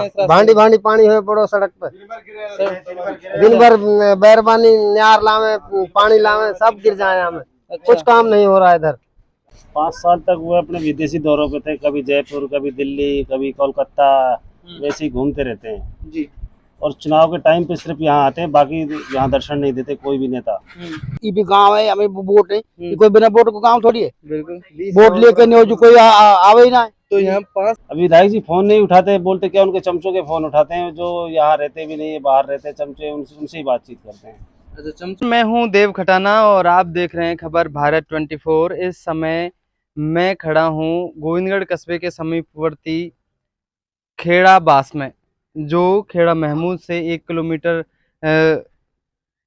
हैं इस रास्ते भांडी भांडी पानी हो पड़ो सड़क पे, दिन भर बैरबानी न्यार लावे पानी लावे सब गिर जाए हमें। कुछ काम नहीं हो रहा है इधर। 5 साल तक वो अपने विदेशी दौरों पे थे, कभी जयपुर, कभी दिल्ली, कभी कोलकाता, वैसे ही घूमते रहते हैं जी। और चुनाव के टाइम पे सिर्फ यहाँ आते हैं, बाकी यहाँ दर्शन नहीं देते कोई भी नेता। ये भी गांव है, हमें वोट है, कोई बिना वोट को गांव थोड़ी है। बिल्कुल वोट लेकर नहीं हो जो कोई आवे ही ना। तो यहाँ 5 अभी विधायक जी फोन नहीं उठाते, बोलते क्या उनके चमचों के फोन उठाते हैं, जो यहाँ रहते भी नहीं है, बाहर रहते हैं चमचे, उनसे ही बातचीत करते हैं। मैं हूं देव खटाना और आप देख रहे हैं खबर भारत 24। इस समय मैं खड़ा हूं गोविंदगढ़ कस्बे के समीपवर्ती खेड़ा बास में, जो खेड़ा महमूद से 1 किलोमीटर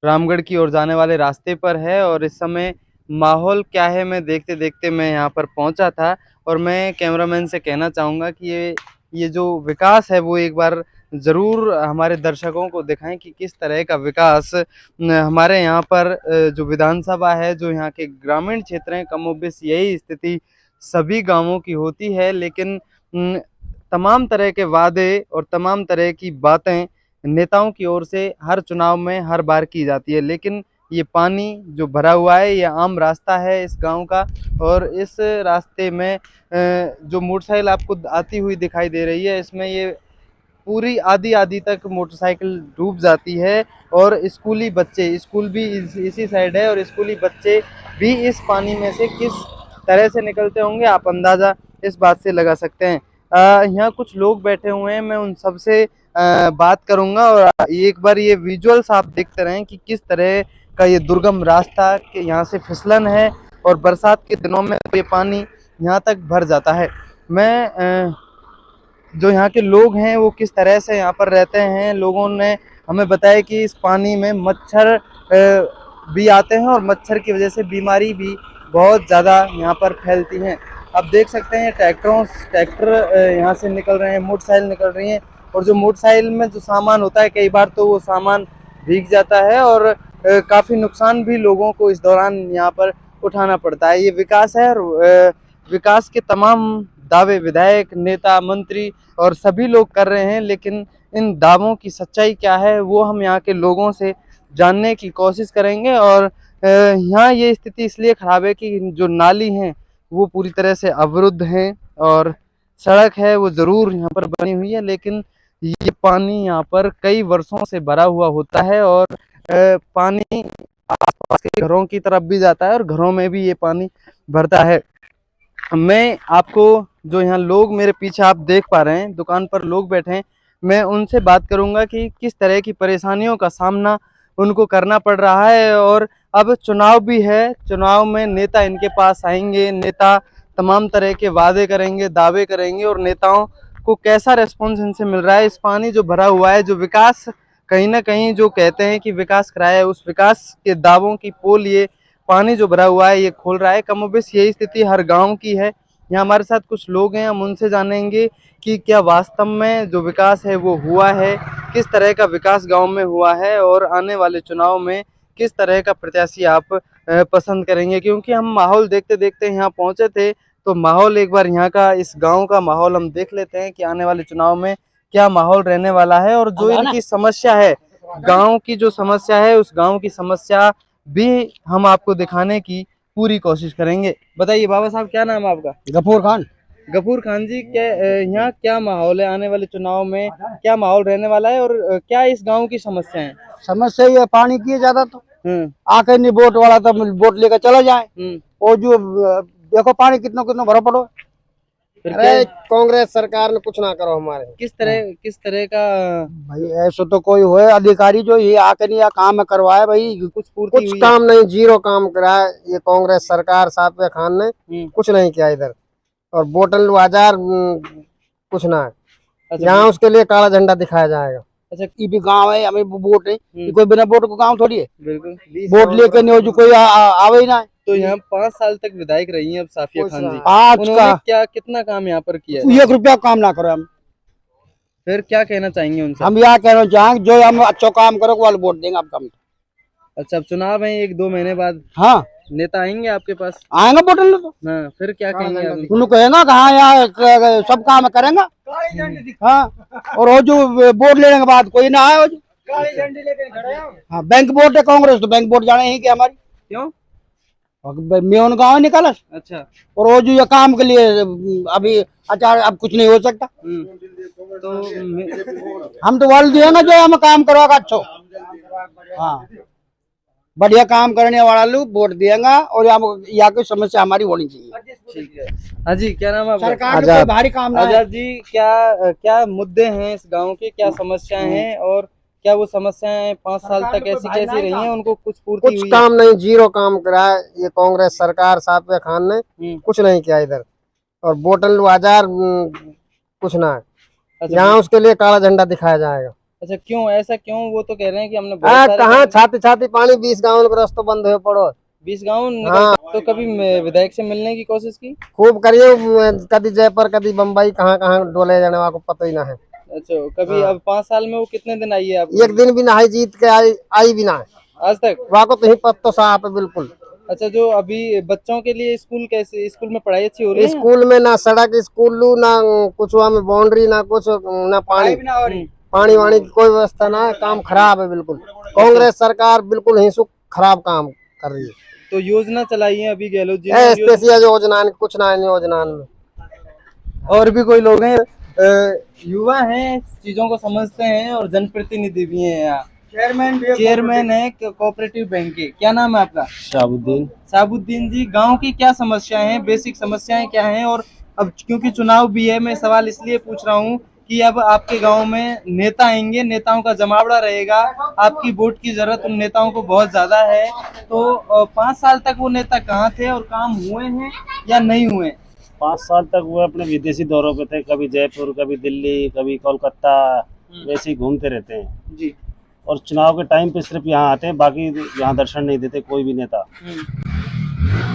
रामगढ़ की ओर जाने वाले रास्ते पर है। और इस समय माहौल क्या है मैं देखते देखते मैं यहाँ पर पहुँचा था और मैं कैमरामैन से कहना चाहूँगा कि ये जो विकास है वो एक बार ज़रूर हमारे दर्शकों को दिखाएं कि किस तरह का विकास हमारे यहाँ पर जो विधानसभा है, जो यहाँ के ग्रामीण क्षेत्र हैं, कमोबेश यही स्थिति सभी गांवों की होती है। लेकिन तमाम तरह के वादे और तमाम तरह की बातें नेताओं की ओर से हर चुनाव में हर बार की जाती है, लेकिन ये पानी जो भरा हुआ है ये आम रास्ता है इस गांव का। और इस रास्ते में जो मोटरसाइकिल आपको आती हुई दिखाई दे रही है, इसमें ये पूरी आधी तक मोटरसाइकिल डूब जाती है। और स्कूली बच्चे, स्कूल भी इसी साइड है और स्कूली बच्चे भी इस पानी में से किस तरह से निकलते होंगे आप अंदाज़ा इस बात से लगा सकते हैं। यहाँ कुछ लोग बैठे हुए हैं, मैं उन सब से बात करूंगा और एक बार ये विजुअल्स आप देखते रहें कि किस तरह का ये दुर्गम रास्ता के यहाँ से फिसलन है और बरसात के दिनों में ये पानी यहाँ तक भर जाता है। मैं जो यहाँ के लोग हैं वो किस तरह से यहाँ पर रहते हैं, लोगों ने हमें बताया कि इस पानी में मच्छर भी आते हैं और मच्छर की वजह से बीमारी भी बहुत ज़्यादा यहाँ पर फैलती हैं। आप देख सकते हैं ट्रैक्टर यहाँ से निकल रहे हैं, मोटरसाइकिल निकल रही हैं और जो मोटरसाइकिल में जो सामान होता है कई बार तो वो सामान भीग जाता है और काफ़ी नुकसान भी लोगों को इस दौरान यहाँ पर उठाना पड़ता है। ये विकास है और विकास के तमाम दावे विधायक, नेता, मंत्री और सभी लोग कर रहे हैं, लेकिन इन दावों की सच्चाई क्या है वो हम यहाँ के लोगों से जानने की कोशिश करेंगे। और यहाँ ये स्थिति इसलिए ख़राब है कि जो नाली हैं वो पूरी तरह से अवरुद्ध हैं और सड़क है वो ज़रूर यहाँ पर बनी हुई है, लेकिन ये पानी यहाँ पर कई वर्षों से भरा हुआ होता है और पानी आसपास के घरों की तरफ भी जाता है और घरों में भी ये पानी भरता है। मैं आपको जो यहाँ लोग मेरे पीछे आप देख पा रहे हैं, दुकान पर लोग बैठे हैं, मैं उनसे बात करूंगा कि किस तरह की परेशानियों का सामना उनको करना पड़ रहा है। और अब चुनाव भी है, चुनाव में नेता इनके पास आएंगे, नेता तमाम तरह के वादे करेंगे, दावे करेंगे और नेताओं को कैसा रेस्पॉन्स इनसे मिल रहा है। इस पानी जो भरा हुआ है, जो विकास कहीं ना कहीं जो कहते हैं कि विकास कराया है, उस विकास के दावों की पोल ये पानी जो भरा हुआ है ये खोल रहा है। कमोबेश यही स्थिति हर गांव की है। यहाँ हमारे साथ कुछ लोग हैं, हम उनसे जानेंगे कि क्या वास्तव में जो विकास है वो हुआ है, किस तरह का विकास गांव में हुआ है और आने वाले चुनाव में किस तरह का प्रत्याशी आप पसंद करेंगे। क्योंकि हम माहौल देखते देखते यहाँ पहुँचे थे, तो माहौल एक बार यहाँ का, इस गाँव का माहौल हम देख लेते हैं कि आने वाले चुनाव में क्या माहौल रहने वाला है। और जो इनकी समस्या है, गाँव की जो समस्या है, उस गाँव की समस्या भी हम आपको दिखाने की पूरी कोशिश करेंगे। बताइए बाबा साहब, क्या नाम है आपका? गफूर खान। गफूर खान जी, क्या यहाँ क्या माहौल है, आने वाले चुनाव में क्या माहौल रहने वाला है और क्या इस गांव की समस्या है? समस्या ये पानी की है ज्यादा, तो आके नहीं वोट वाला तो वोट लेकर चला जाए। और जो देखो पानी कितना कितना भरा पड़ो। अरे कांग्रेस सरकार ने कुछ ना करो हमारे। किस तरह का भाई ऐसा तो कोई हो अधिकारी जो ये आकर नहीं काम करवाए भाई, कुछ काम नहीं, जीरो काम कराए ये कांग्रेस सरकार। साफिया खान ने कुछ नहीं किया इधर, और बोतल बाजार कुछ ना है। अच्छा, यहाँ उसके लिए काला झंडा दिखाया जाएगा। अच्छा, ये भी गांव है, हमें वोट नहीं, कोई बिना वोट को गांव थोड़ी है। बिल्कुल, वोट लेकर नहीं हो जो कोई आवे ही ना। तो यहाँ 5 साल तक विधायक रही हैं अब साफिया खान जी, आज का क्या कितना काम यहाँ पर किया है? 1 रुपया काम ना करो हम, फिर क्या कहना चाहेंगे उनसे? हम यहाँ कहना चाहेंगे जो हम अच्छा काम करो वो वोट देंगे आपका। अच्छा, अब चुनाव है 1-2 महीने बाद। हाँ, नेता आएंगे आपके पास? आएंगे वोट ले तो हाँ, फिर क्या कहेंगे आप? उन्होंने कहेगा कि हाँ यहाँ सब काम करेंगे। हाँ, और वो जो वोट लेने के बाद कोई ना आए, वो जो काली झंडी लेके खड़े हैं। हाँ, बैंक वोट है कांग्रेस, तो बैंक वोट जाने ही क्या हमारी, क्यों? मैं उनका गाँव निकाला। अच्छा। और वो जो ये काम के लिए अभी अचार अब कुछ नहीं हो सकता। तो हम तो वाल दिए ना जो हमें काम करवाएगा अच्छा। हाँ, बढ़िया काम करने वाला लोग वोट देगा और यहाँ की समस्या हमारी होनी चाहिए। ठीक है। हाँ जी, क्या नाम है आपका? सरकार का कोई भारी काम ना है। आजाद जी, क्या मुद्दे हैं इस गांव के, क्या समस्याएं हैं और क्या वो समस्याएं 5 साल तक ऐसी कैसी रही हैं, उनको कुछ पूर्ति कुछ हुई काम नहीं, जीरो काम करा है ये कांग्रेस सरकार साफिया खान ने, कुछ नहीं किया इधर। और बोतल बाजार कुछ ना है। अच्छा, यहाँ उसके लिए काला झंडा दिखाया जाएगा। अच्छा, क्यों ऐसा क्यों? वो तो कह रहे हैं कि हमने बहुत सारे कहाँ छाती छाती पानी 20 गाँव का रास्ता बंद हुए पड़ो। 20 गाँव हाँ। तो कभी विधायक से मिलने की कोशिश की? खूब करिए, कभी जयपुर कभी बम्बई, कहाँ कहाँ डोले जाने वाला को पता ही ना है। अच्छा, कभी अब 5 साल में वो कितने दिन आई है? आप एक दिन भी ना जीत के आई भी ना है आज तक? वहाँ को तो ही पत्तो साफ है बिल्कुल। अच्छा, जो अभी बच्चों के लिए स्कूल, कैसे स्कूल में पढ़ाई अच्छी हो रही है? स्कूल में ना सड़क, स्कूल ना कुछ, वहाँ में बाउंड्री ना कुछ, ना पानी पानी वानी की कोई व्यवस्था ना है। काम खराब है बिल्कुल। कांग्रेस सरकार बिल्कुल ही खराब काम कर रही है। तो योजना चलाई है अभी गहलोत जी स्पेशल योजना कुछ ना है योजना में। और भी कोई लोग हैं, युवा हैं, चीजों को समझते हैं और जनप्रतिनिधि भी हैं यहाँ। चेयरमैन है कोऑपरेटिव बैंक के। क्या नाम है आपका? साबुद्दीन जी, गांव की क्या समस्याएं हैं, बेसिक समस्याएं क्या हैं? और अब क्योंकि चुनाव भी है, मैं सवाल इसलिए पूछ रहा हूँ कि अब आपके गांव में नेता आएंगे, नेताओं का जमावड़ा रहेगा, आपकी वोट की जरूरत उन नेताओं को बहुत ज्यादा है। तो 5 साल तक वो नेता कहाँ थे और काम हुए हैं या नहीं हुए? 5 साल तक वो अपने विदेशी दौरों पे थे, कभी जयपुर, कभी दिल्ली, कभी कोलकाता, वैसे ही घूमते रहते हैं जी। और चुनाव के टाइम पे सिर्फ यहाँ आते हैं, बाकी यहाँ दर्शन नहीं देते कोई भी नेता।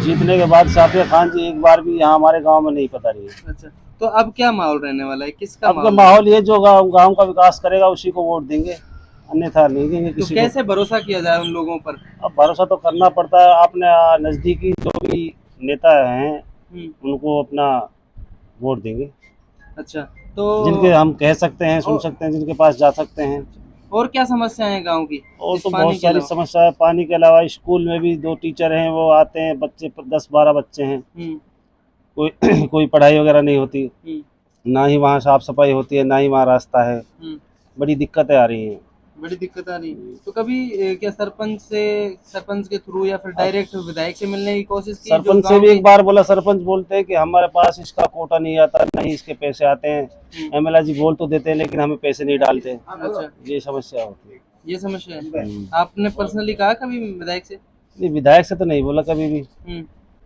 जीतने के बाद साफिया खान जी एक बार भी यहाँ हमारे गांव में नहीं पता रही है। अच्छा, तो अब क्या माहौल रहने वाला है, किसका अब का माहौल ये जो गांव का विकास करेगा उसी को वोट देंगे, अन्यथा नहीं देंगे तो किसी कैसे भरोसा किया जाए उन लोगों पर? अब भरोसा तो करना पड़ता है, अपने नजदीकी जो भी नेता हैं उनको अपना वोट देंगे। अच्छा, तो जिनके हम कह सकते हैं, सुन सकते हैं, जिनके पास जा सकते हैं। और क्या समस्या है गांव की? और तो बहुत सारी समस्या है। पानी के अलावा स्कूल में भी 2 टीचर हैं, वो आते हैं, बच्चे 10-12 बच्चे हैं, कोई कोई पढ़ाई वगैरह नहीं होती, ना ही वहाँ साफ सफाई होती है, ना ही वहाँ रास्ता है। बड़ी दिक्कतें आ रही हैं। बड़ी दिक्कत आ रही है। तो कभी क्या सरपंच के थ्रू या फिर डायरेक्ट विधायक से मिलने की कोशिश की? सरपंच से भी एक बार बोला, सरपंच बोलते हैं कि हमारे पास इसका कोटा नहीं आता, नहीं इसके पैसे आते हैं। एमएलए जी बोल तो देते हैं लेकिन हमें पैसे नहीं डालते। अच्छा, ये समस्या होती है। ये समस्या है। आपने पर्सनली कहा कभी विधायक से? नहीं, विधायक से तो नहीं बोला कभी भी।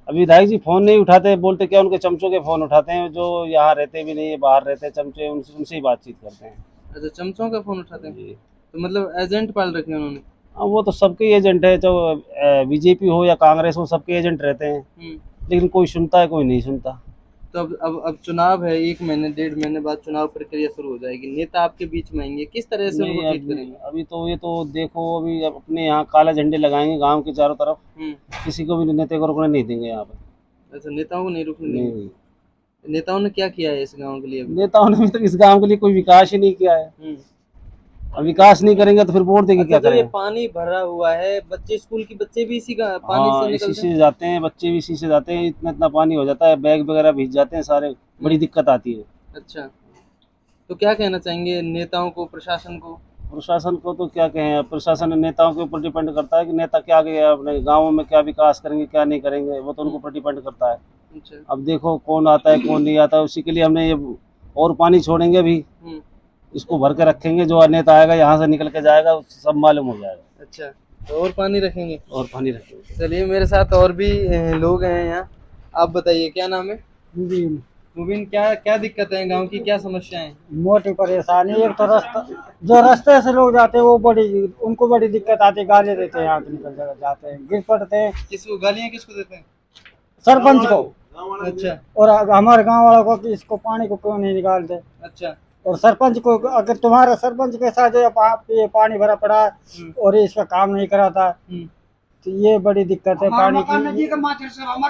अभी विधायक जी फोन नहीं उठाते, बोलते क्या उनके चमचों के फोन उठाते हैं, जो यहाँ रहते भी नहीं है, बाहर रहते हैं चमचे, उनसे ही बातचीत करते हैं। अच्छा, चमचों का फोन उठाते हैं? तो मतलब एजेंट पाल रखे हैं उन्होंने? हाँ, वो तो सबके एजेंट है, जो बीजेपी हो या कांग्रेस हो, सबके एजेंट रहते हैं। लेकिन कोई सुनता है, कोई नहीं सुनता। तो अब चुनाव है, 1 महीने 1.5 महीने बाद चुनाव प्रक्रिया शुरू हो जाएगी, नेता आपके बीच में आएंगे, किस तरह से उनको ट्रीट करेंगे? अभी तो ये तो देखो, अभी अपने यहाँ काले झंडे लगाएंगे गांव के चारों तरफ, किसी को भी नेता को रुकने नहीं देंगे यहाँ पे। अच्छा, नेताओं को नहीं रुकने देंगे? नेताओं ने क्या किया है इस गांव के लिए? नेताओं ने तो इस गांव के लिए कोई विकास ही नहीं किया है। अब विकास नहीं करेंगे तो फिर वोट देंगे क्या करेंगे? पानी भरा हुआ है, बच्चे स्कूल के बच्चे भी इसी का पानी से निकलते हैं? इसी से जाते हैं, बच्चे भी इसी से जाते हैं। इतना पानी हो जाता है, बैग वगैरह भीग जाते हैं सारे, बड़ी दिक्कत आती है। अच्छा, तो क्या कहना चाहेंगे नेताओं को, प्रशासन को? प्रशासन को तो क्या कहें, प्रशासन नेताओं के ऊपर डिपेंड करता है कि नेता क्या अपने गाँव में क्या विकास करेंगे, क्या नहीं करेंगे, वो तो उनके ऊपर डिपेंड करता है। अच्छा, अब देखो कौन आता है कौन नहीं आता, उसी के लिए हमने ये और पानी छोड़ेंगे अभी, इसको भर के रखेंगे, जो नेता आएगा यहाँ से निकल के जाएगा, सब मालूम हो जाएगा। अच्छा, तो और पानी रखेंगे? और पानी रखेंगे। चलिए, मेरे साथ और भी लोग हैं यहाँ। आप बताइए, क्या नाम है? मुबीन, क्या दिक्कत है गांव की, क्या समस्या है? मोटी परेशानी, एक तो जो रास्ते से लोग जाते हैं वो उनको बड़ी दिक्कत आती है, गाली देते हैं, यहाँ से निकल जाते हैं, गिर पड़ते हैं। किसको गालियाँ किसको देते हैं? सरपंच को। अच्छा, और हमारे गांव वालों को कि इसको पानी को क्यों नहीं निकालते। अच्छा, और सरपंच को, अगर तुम्हारा सरपंच के साथ ये पानी भरा पड़ा और ये इसका काम नहीं कराता तो ये बड़ी दिक्कत है पानी की।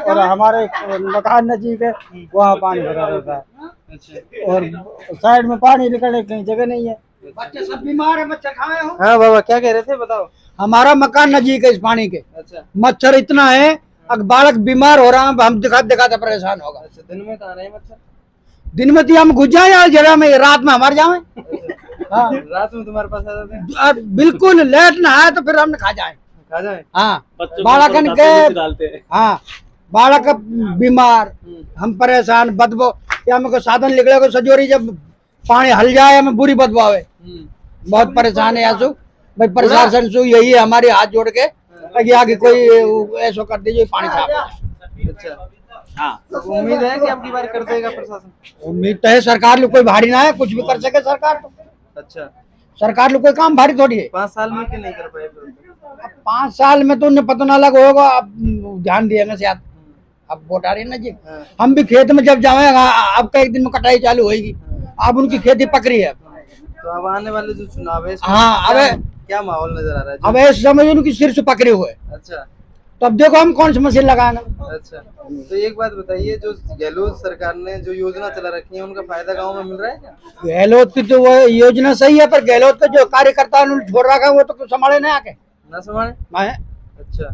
और हमारे मकान नजीक है, वहाँ पानी भरा रहता है। अच्छा और साइड में पानी निकलने की कहीं जगह नहीं है। बच्चे सब बीमार है, मच्छर खाए हो। हाँ बाबा क्या कह रहे थे बताओ। हमारा मकान नजीक है इस पानी के, अच्छा मच्छर इतना है, अगर बालक बीमार हो रहा है हम दिखाते दिखाते परेशान होगा। अच्छा दिन में कहाँ रहे मच्छर। दिन में तो हम घुस जाए यार जरा में, रात में हमारे जाए। हाँ रात में तुम्हारे पास आ जाते हैं। बिल्कुल लेट ना आए तो फिर हमने खा जाए। खा जाए। हाँ बालक के, हाँ बालक बीमार, हम परेशान, बदबू या हमको साधन निकले को सजोरी जब पानी हल जाए हमें बुरी बदबू आवे। बहुत परेशान है यासु भाई, प्रशासन से यही है हमारे हाथ जोड़ के कि आगे कोई ऐसा कर दीजिए पानी साफ। अच्छा हाँ तो उम्मीद है कि आपकी बार कर देगा प्रशासन। उम्मीद तो है, सरकार लोग कोई भारी ना है, कुछ भी कर सके सरकार। तो अच्छा सरकार लोग कोई काम भारी थोड़ी है। 5 साल में क्यों नहीं कर पाए फिर? अब 5 साल में तो उन्हें पता ना लगा होगा, अब ध्यान दिएगा शायद। अब वोट आ रही है ना जी, हम भी खेत में जब जाए अब का एक दिन में कटाई चालू होगी। अब उनकी खेती पक रही है। तो अब आने वाले जो चुनाव है इसमें हाँ क्या माहौल नजर आ रहा है अब ऐसे समझ उनकी सिर से पकड़े हुए। अच्छा तो अब देखो हम कौन सी मशीन लगाएंगे। अच्छा तो एक बात बताइए, जो गहलोत सरकार ने जो योजना चला रखी है उनका फायदा गांव में मिल रहा है क्या? गहलोत की तो वो योजना सही है, पर गहलोत का जो कार्यकर्ता उन्होंने छोड़ रखा है वो तो संभाले नहीं आके ना संभाले। अच्छा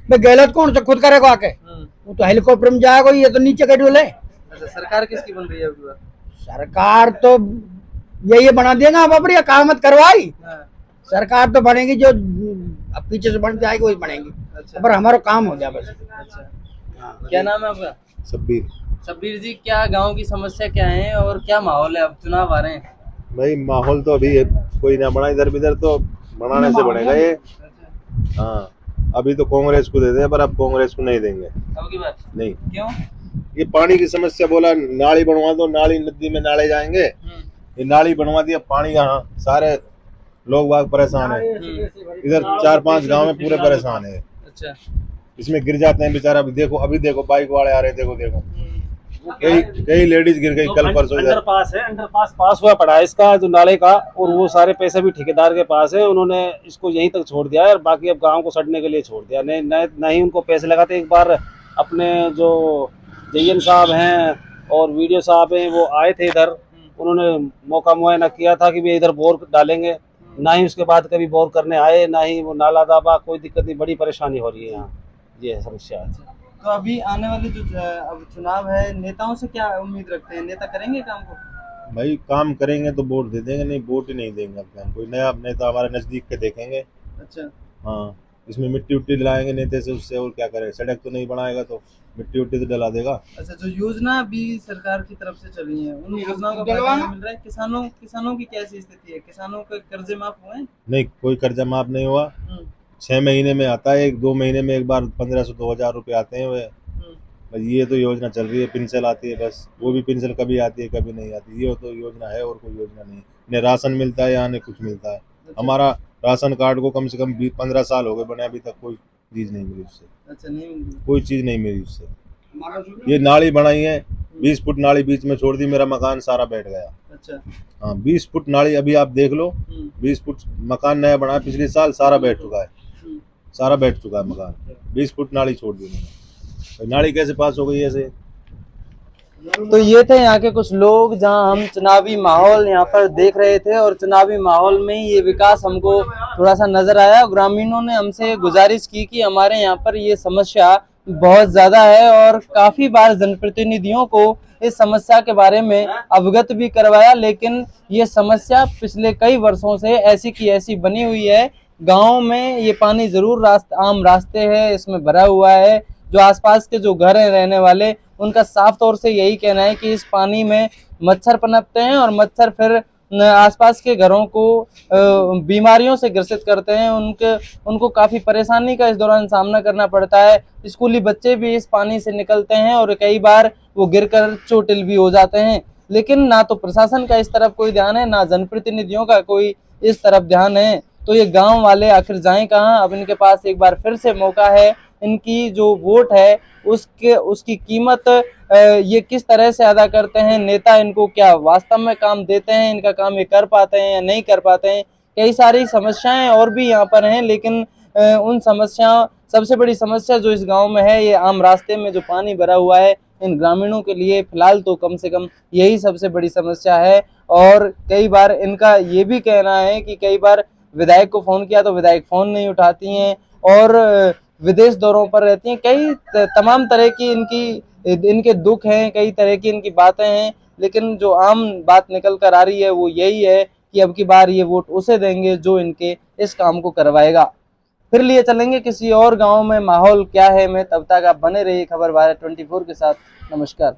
भाई गहलोत कौन सा खुद करेगा आके, वो तो हेलीकॉप्टर में जाएगा, ये तो नीचे का डोले। अच्छा सरकार किसकी बन रही है अभी बार? सरकार तो यही बना देगा, अब अपनी कामत करवाई। सरकार तो बनेगी जो अब पीछे से बन जाएगी वही बनेगी। अच्छा पर हमारा काम हो गया बस। अच्छा क्या नाम है आपका? शब्बीर। शब्बीर जी, क्या गांव की समस्या क्या है और क्या माहौल है? अब चुनाव आ रहे हैं। भाई माहौल तो अभी कोई ना बना, इधर इधर तो बनाने से बनेगा ये। हाँ अभी तो कांग्रेस को देते हैं, पर अब कांग्रेस को नहीं देंगे अब की बार नहीं। क्यों? ये पानी की समस्या बोला, नाली बनवा दो, नाली नदी में नाले जाएंगे, ये नाली बनवा दिया, पानी यहाँ सारे लोग बाग परेशान है। इधर 4-5 गांव में पूरे परेशान है। अच्छा इसमें गिर जाते हैं बेचारा। अभी देखो बाइक वाले आ रहे, देखो कई लेडीज गिर गई कल परसों। अंडरपास है, अंडरपास पास हुआ पड़ा है इसका जो नाले का, और वो सारे पैसे भी ठेकेदार के पास है। उन्होंने इसको यहीं तक छोड़ दिया है और बाकी अब गांव को सड़ने के लिए छोड़ दिया। नहीं उनको पैसे लगाते। एक बार अपने जो जयन साहब हैं और वीडियो साहब हैं वो आए थे इधर, उन्होंने मौका मुआयना किया था कि वे इधर बोर डालेंगे, ना ही उसके बाद कभी बोर करने आए, ना ही वो नाला दाबा। कोई दिक्कत नहीं, बड़ी परेशानी हो रही है यहाँ, ये है समस्या है। तो अभी आने वाले जो अब चुनाव है, नेताओं से क्या उम्मीद रखते हैं? नेता करेंगे काम को? भाई काम करेंगे तो वोट दे देंगे, नहीं वोट ही नहीं देंगे। अब हम कोई नया नेता हमारे नजदीक के देखेंगे। अच्छा हाँ इसमें मिट्टी उट्टी दिलाएंगे नेता से, उससे और क्या करें। सड़क तो नहीं बनाएगा तो मिट्टी उट्टी तो डला देगा। अच्छा जो योजना भी सरकार की तरफ से चली है, उन योजनाओं का फायदा नहीं मिल रहा है? किसानों की कैसी स्थिति है? किसानों के कर्जे माफ हुए हैं? नहीं कोई कर्जा माफ नहीं हुआ। 6 महीने में आता है, 1-2 महीने में एक बार 1500-2000 रुपये आते हैं। वे बस ये तो योजना चल रही है, पेंशन आती है बस। वो भी पेंशन कभी आती है कभी नहीं आती, ये तो योजना है और कोई योजना नहीं। न राशन मिलता है, यहाँ न कुछ मिलता है। हमारा राशन कार्ड को कम से कम 15 साल हो गए बने, अभी तक कोई चीज़ नहीं मिली उससे। अच्छा नहीं मिली कोई चीज़ नहीं मिली उससे। ये नाली बनाई है, 20 फुट नाली बीच में छोड़ दी, मेरा मकान सारा बैठ गया। अच्छा हाँ 20 फुट नाली, अभी आप देख लो 20 फुट मकान नया बना है पिछले साल, सारा बैठ चुका है, सारा बैठ चुका है मकान। 20 फुट नाली छोड़ दी मैंने, नाली कैसे पास हो गई ऐसे? तो ये थे यहाँ के कुछ लोग, जहाँ हम चुनावी माहौल यहाँ पर देख रहे थे और चुनावी माहौल में ये विकास हमको थोड़ा सा नजर आया। ग्रामीणों ने हमसे गुजारिश की कि हमारे यहाँ पर ये समस्या बहुत ज्यादा है और काफी बार जनप्रतिनिधियों को इस समस्या के बारे में अवगत भी करवाया, लेकिन ये समस्या पिछले कई वर्षों से ऐसी की ऐसी बनी हुई है। गाँव में ये पानी जरूर आम रास्ते है इसमें भरा हुआ है। जो आसपास के जो घर हैं रहने वाले, उनका साफ तौर से यही कहना है कि इस पानी में मच्छर पनपते हैं और मच्छर फिर आसपास के घरों को बीमारियों से ग्रसित करते हैं। उनको काफ़ी परेशानी का इस दौरान सामना करना पड़ता है। स्कूली बच्चे भी इस पानी से निकलते हैं और कई बार वो गिरकर चोटिल भी हो जाते हैं। लेकिन ना तो प्रशासन का इस तरफ कोई ध्यान है, ना जनप्रतिनिधियों का कोई इस तरफ ध्यान है। तो ये गाँव वाले आखिर जाएं कहाँ? अब इनके पास एक बार फिर से मौका है। इनकी जो वोट है उसकी कीमत ये किस तरह से अदा करते हैं, नेता इनको क्या वास्तव में काम देते हैं, इनका काम ये कर पाते हैं या नहीं कर पाते हैं। कई सारी समस्याएं और भी यहाँ पर हैं, लेकिन उन समस्या, सबसे बड़ी समस्या जो इस गांव में है, ये आम रास्ते में जो पानी भरा हुआ है, इन ग्रामीणों के लिए फिलहाल तो कम से कम यही सबसे बड़ी समस्या है। और कई बार इनका ये भी कहना है कि कई बार विधायक को फोन किया तो विधायक फोन नहीं उठाती हैं और विदेश दौरों पर रहती हैं। कई तमाम तरह की इनके दुख हैं, कई तरह की इनकी बातें हैं, लेकिन जो आम बात निकल कर आ रही है वो यही है कि अब की बार ये वोट उसे देंगे जो इनके इस काम को करवाएगा। फिर लिए चलेंगे किसी और गांव में माहौल क्या है में, तब तक आप बने रहिए खबर भारत 24 के साथ। नमस्कार।